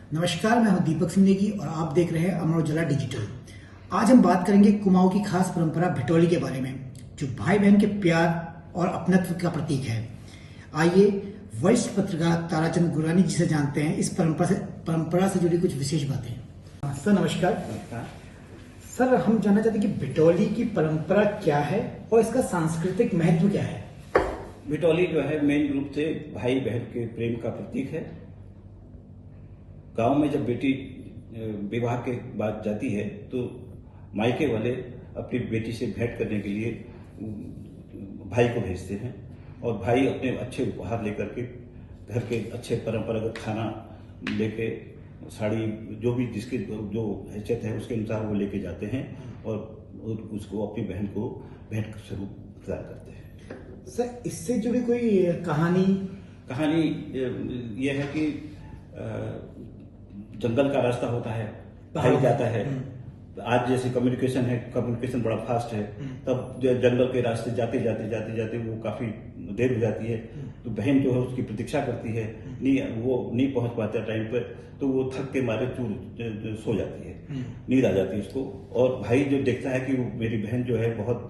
नमस्कार, मैं हूं दीपक सिंह नेगी और आप देख रहे हैं अमर उजाला डिजिटल। आज हम बात करेंगे कुमाऊं की खास परंपरा भिटौली के बारे में, जो भाई बहन के प्यार और अपनत्व का प्रतीक है। आइए वरिष्ठ पत्रकार ताराचंद गुरानी जी से जानते हैं इस परंपरा से जुड़ी कुछ विशेष बातें। सर नमस्कार। सर, हम जानना चाहते हैं कि भिटौली की परंपरा क्या है और इसका सांस्कृतिक महत्व क्या है। भिटौली जो है मेन रूप से भाई बहन के प्रेम का प्रतीक है। गांव में जब बेटी विवाह के बाद जाती है तो मायके वाले अपनी बेटी से भेंट करने के लिए भाई को भेजते हैं और भाई अपने अच्छे उपहार लेकर के घर के अच्छे परंपरागत खाना लेके साड़ी जो भी जिसके जो हैसियत है उसके अनुसार वो लेके जाते हैं और उसको अपनी बहन को भेंट स्वरूप प्रदान करते हैं। सर, इससे जुड़ी कोई कहानी यह है कि जंगल का रास्ता होता है, भाई जाता है। आज जैसे कम्युनिकेशन बड़ा फास्ट है, तब जंगल के रास्ते जाते जाते वो काफी देर हो जाती है, तो बहन जो है उसकी प्रतीक्षा करती है। वो नहीं पहुंच पाता टाइम पर, तो वो थक के मारे सो जाती है, नींद आ जाती है उसको। और भाई जो देखता है कि वो मेरी बहन जो है बहुत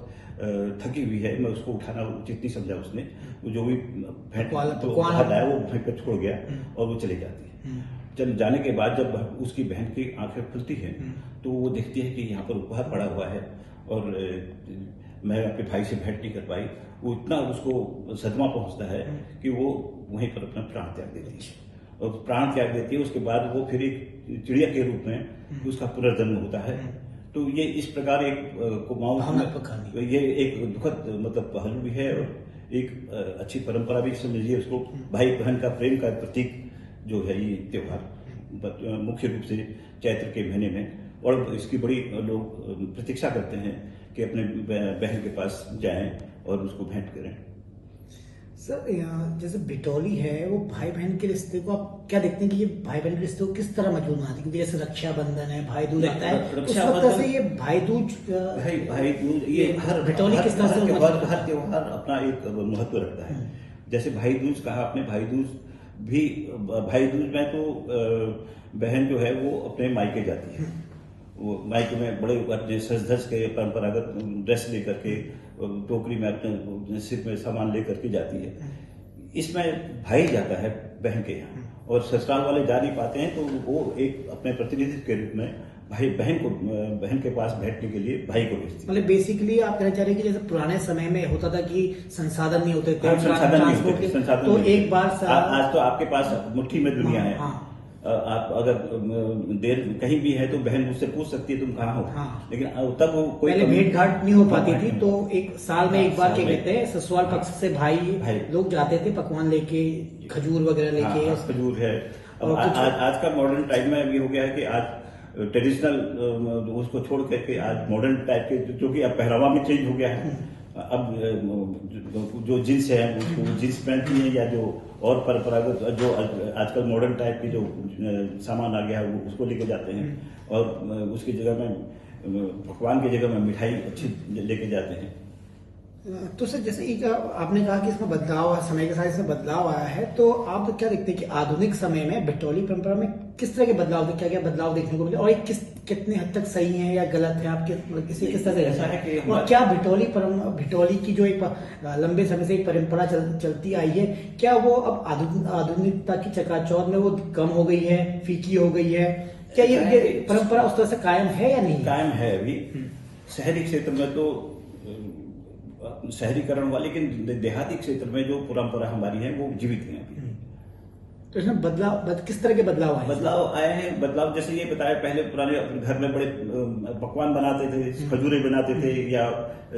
थकी हुई है, मैं उसको उठाना उचित नहीं समझा उसने, वो जो भी पकवान लाया वो वहीं पर छोड़ गया और वो चली जाती है। चल जाने के बाद जब उसकी बहन की आंखें खुलती हैं तो वो देखती है कि यहाँ पर उपहार पड़ा हुआ है और मैं अपने भाई से भेंट नहीं कर पाई। वो इतना उसको सदमा पहुंचता है कि वो वहीं पर अपना प्राण त्याग देती है और प्राण त्याग देती है। उसके बाद वो फिर एक चिड़िया के रूप में उसका पुनर्जन्म होता है। तो ये इस प्रकार एक कुमाऊं ये एक दुखद मतलब पहलू भी है और एक अच्छी परंपरा भी समझिए उसको। भाई बहन का प्रेम का प्रतीक जो है ये त्योहार मुख्य रूप से चैत्र के महीने में, और इसकी बड़ी लोग प्रतीक्षा करते हैं कि अपने बहन के पास जाएं और उसको भेंट करें। सर, जैसे भिटौली है वो भाई बहन के रिश्ते को आप क्या देखते हैं कि ये भाई बहन के रिश्ते को किस तरह मजबूत बनाती है? क्योंकि जैसे रक्षाबंधन है, भाई दूज आता है, उस वक्त से ये भाई दूज ये हर भिटौली किस तरह से हर त्योहार अपना एक महत्व रखता है। जैसे भाई दूज कहा आपने, भाई दूज में तो बहन जो है वो अपने मायके जाती है। वो मायके में बड़े अपने सज धज के परंपरागत ड्रेस लेकर के टोकरी में अपने सिर में सामान लेकर के जाती है। इसमें भाई जाता है बहन के यहाँ और ससुराल वाले जा नहीं पाते हैं, तो वो एक अपने प्रतिनिधि के रूप में भाई बहन के पास बैठने के लिए भाई को भेजती है। मतलब बेसिकली आप कहना चाह रहे हैं कि जैसे पुराने समय में होता था कि संसाधन नहीं होते थे, तो एक बार आज तो आपके पास मुट्ठी में दुनिया है। आप अगर देर कहीं भी है तो बहन मुझसे पूछ सकती है तुम कहाँ हो। लेकिन तब वो कोई पहले भेंट घाट नहीं हो पाती थी, तो एक साल में एक बार क्या कहते हैं ससुराल पक्ष से भाई लोग जाते थे पकवान लेके, खजूर वगैरह लेके। खजूर है। आज का मॉडर्न टाइम में भी हो गया है कि आज ट्रेडिशनल उसको छोड़ करके आज मॉडर्न टाइप के, जो कि अब पहरावा में चेंज हो गया है। अब जो जींस है उसको जींस पहनती है, या जो और परंपरागत जो आजकल मॉडर्न टाइप की जो सामान आ गया है वो उसको लेके जाते हैं और उसकी जगह में पकवान की जगह में मिठाई अच्छी लेके जाते हैं। तो सर, जैसे एक आपने कहा कि इसमें बदलाव, समय के साथ इसमें बदलाव आया है, तो आप क्या देखते हैं कि आधुनिक समय में भिटौली परंपरा में किस तरह के बदलाव, क्या बदलाव देखने को मिले और कितने हद तक सही है या गलत है? आपके मतलब इसे किस तरह से ऐसा है कि और क्या भिटौली की जो एक लंबे समय से एक परंपरा चलती आई है, क्या वो अब आधुनिकता की चकाचौंध में वो कम हो गई है, फीकी हो गई है? क्या ये परंपरा उस तरह से कायम है या नहीं? कायम है अभी शहरी क्षेत्र में, तो शहरीकरण वाले, लेकिन देहाती क्षेत्र में जो परंपरा हमारी है वो जीवित है अभी। तो इसमें किस तरह के बदलाव आए हैं? बदलाव जैसे ये बताया, पहले पुराने घर में बड़े पकवान बनाते थे, खजूरें बनाते थे या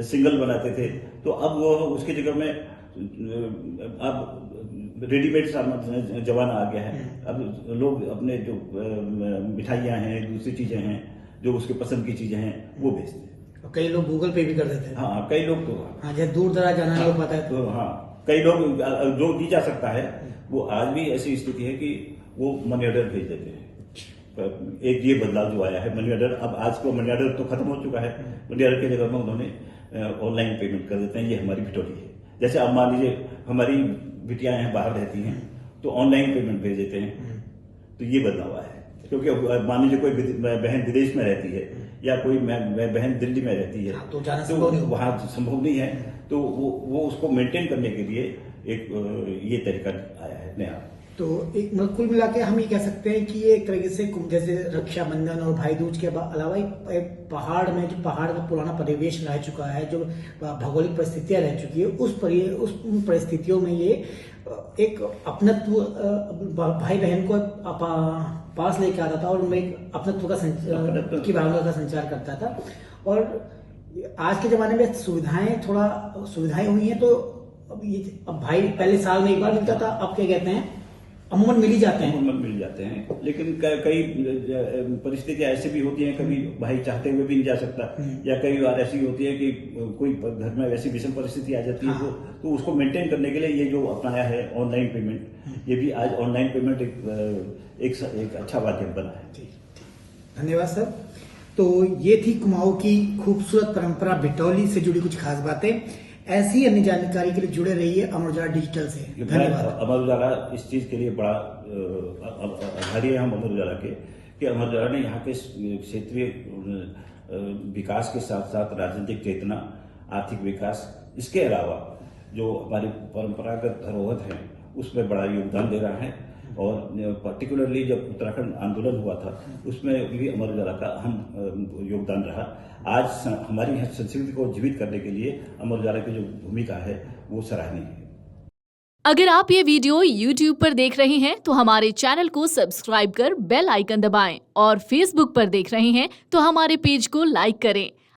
सिंगल बनाते थे, तो अब वो उसकी जगह में अब रेडीमेड सामान जमाना आ गया है। अब लोग अपने जो मिठाइयाँ हैं, दूसरी चीजें हैं, जो उसके पसंद की चीजें हैं वो भेजते हैं। कई लोग गूगल पे भी कर देते हैं। हाँ, कई लोग तो जैसे दूर दराज जाना नहीं हो पाता है तो कई लोग जो दी जा सकता है वो आज भी ऐसी स्थिति है कि वो मनी ऑर्डर भेज देते हैं। एक ये बदलाव जो आया है मनी ऑर्डर, अब आज को मनी ऑर्डर तो खत्म हो चुका है। मनी ऑर्डर की जगह में उन्होंने ऑनलाइन पेमेंट कर देते हैं। ये हमारी भिटौली है। जैसे अब मान लीजिए हमारी बिटियां बाहर रहती हैं तो ऑनलाइन पेमेंट भेज देते हैं, तो ये बदलाव आया है। क्योंकि मान लीजिए कोई बहन विदेश में रहती है या कोई बहन दिल्ली में रहती है, तो जाना संभव नहीं, वहाँ संभव नहीं है, तो वो उसको मेंटेन करने के लिए एक ये तरीका आया है नया। तो एक मतलब कुल मिला के हम ये कह सकते हैं कि ये एक तरीके से जैसे रक्षाबंधन और भाई दूज के अलावा एक पहाड़ में जो पहाड़ का पुराना परिवेश रह चुका है, जो भौगोलिक परिस्थितियां रह चुकी है, उस परिस्थितियों में ये एक अपनत्व भाई बहन को पास लेके आता था और उनमें एक अपनत्व की भावना का संचार करता था। और आज के जमाने में सुविधाएं हुई हैं, तो अब भाई पहले साल में एक बार मिलता था, अब क्या कहते हैं अमूमन मिल ही जाते हैं। अमूमन मिल जाते हैं, लेकिन कई परिस्थितियां ऐसी भी होती हैं, कभी भाई चाहते हुए भी नहीं जा सकता, या कई बार ऐसी होती है कि कोई घर में वैसी विषम परिस्थिति आ जाती है, तो उसको मेंटेन करने के लिए ये जो अपनाया है ऑनलाइन पेमेंट, ये भी आज ऑनलाइन पेमेंट एक अच्छा माध्यम बना है। धन्यवाद सर। तो ये थी कुमाऊं की खूबसूरत परंपरा बिटौली से जुड़ी कुछ खास बातें। ऐसी अन्य जानकारी के लिए जुड़े रहिए अमर उजाला डिजिटल से। धन्यवाद। अमर उजाला इस चीज के लिए बड़ा आभारी है हम अमर उजाला के, कि अमर उजाला ने यहाँ के क्षेत्रीय विकास के साथ साथ राजनीतिक चेतना, आर्थिक विकास, इसके अलावा जो हमारी परंपरागत धरोहर है उसमें बड़ा योगदान दे रहा है। और पर्टिकुलरली जब उत्तराखंड आंदोलन हुआ था उसमें भी अमर उजाला का अहम योगदान रहा। आज हमारी संस्कृति को जीवित करने के लिए अमर उजाला की जो भूमिका है वो सराहनीय है। अगर आप ये वीडियो YouTube पर देख रहे हैं तो हमारे चैनल को सब्सक्राइब कर बेल आइकन दबाएं, और Facebook पर देख रहे हैं तो हमारे पेज को लाइक करें।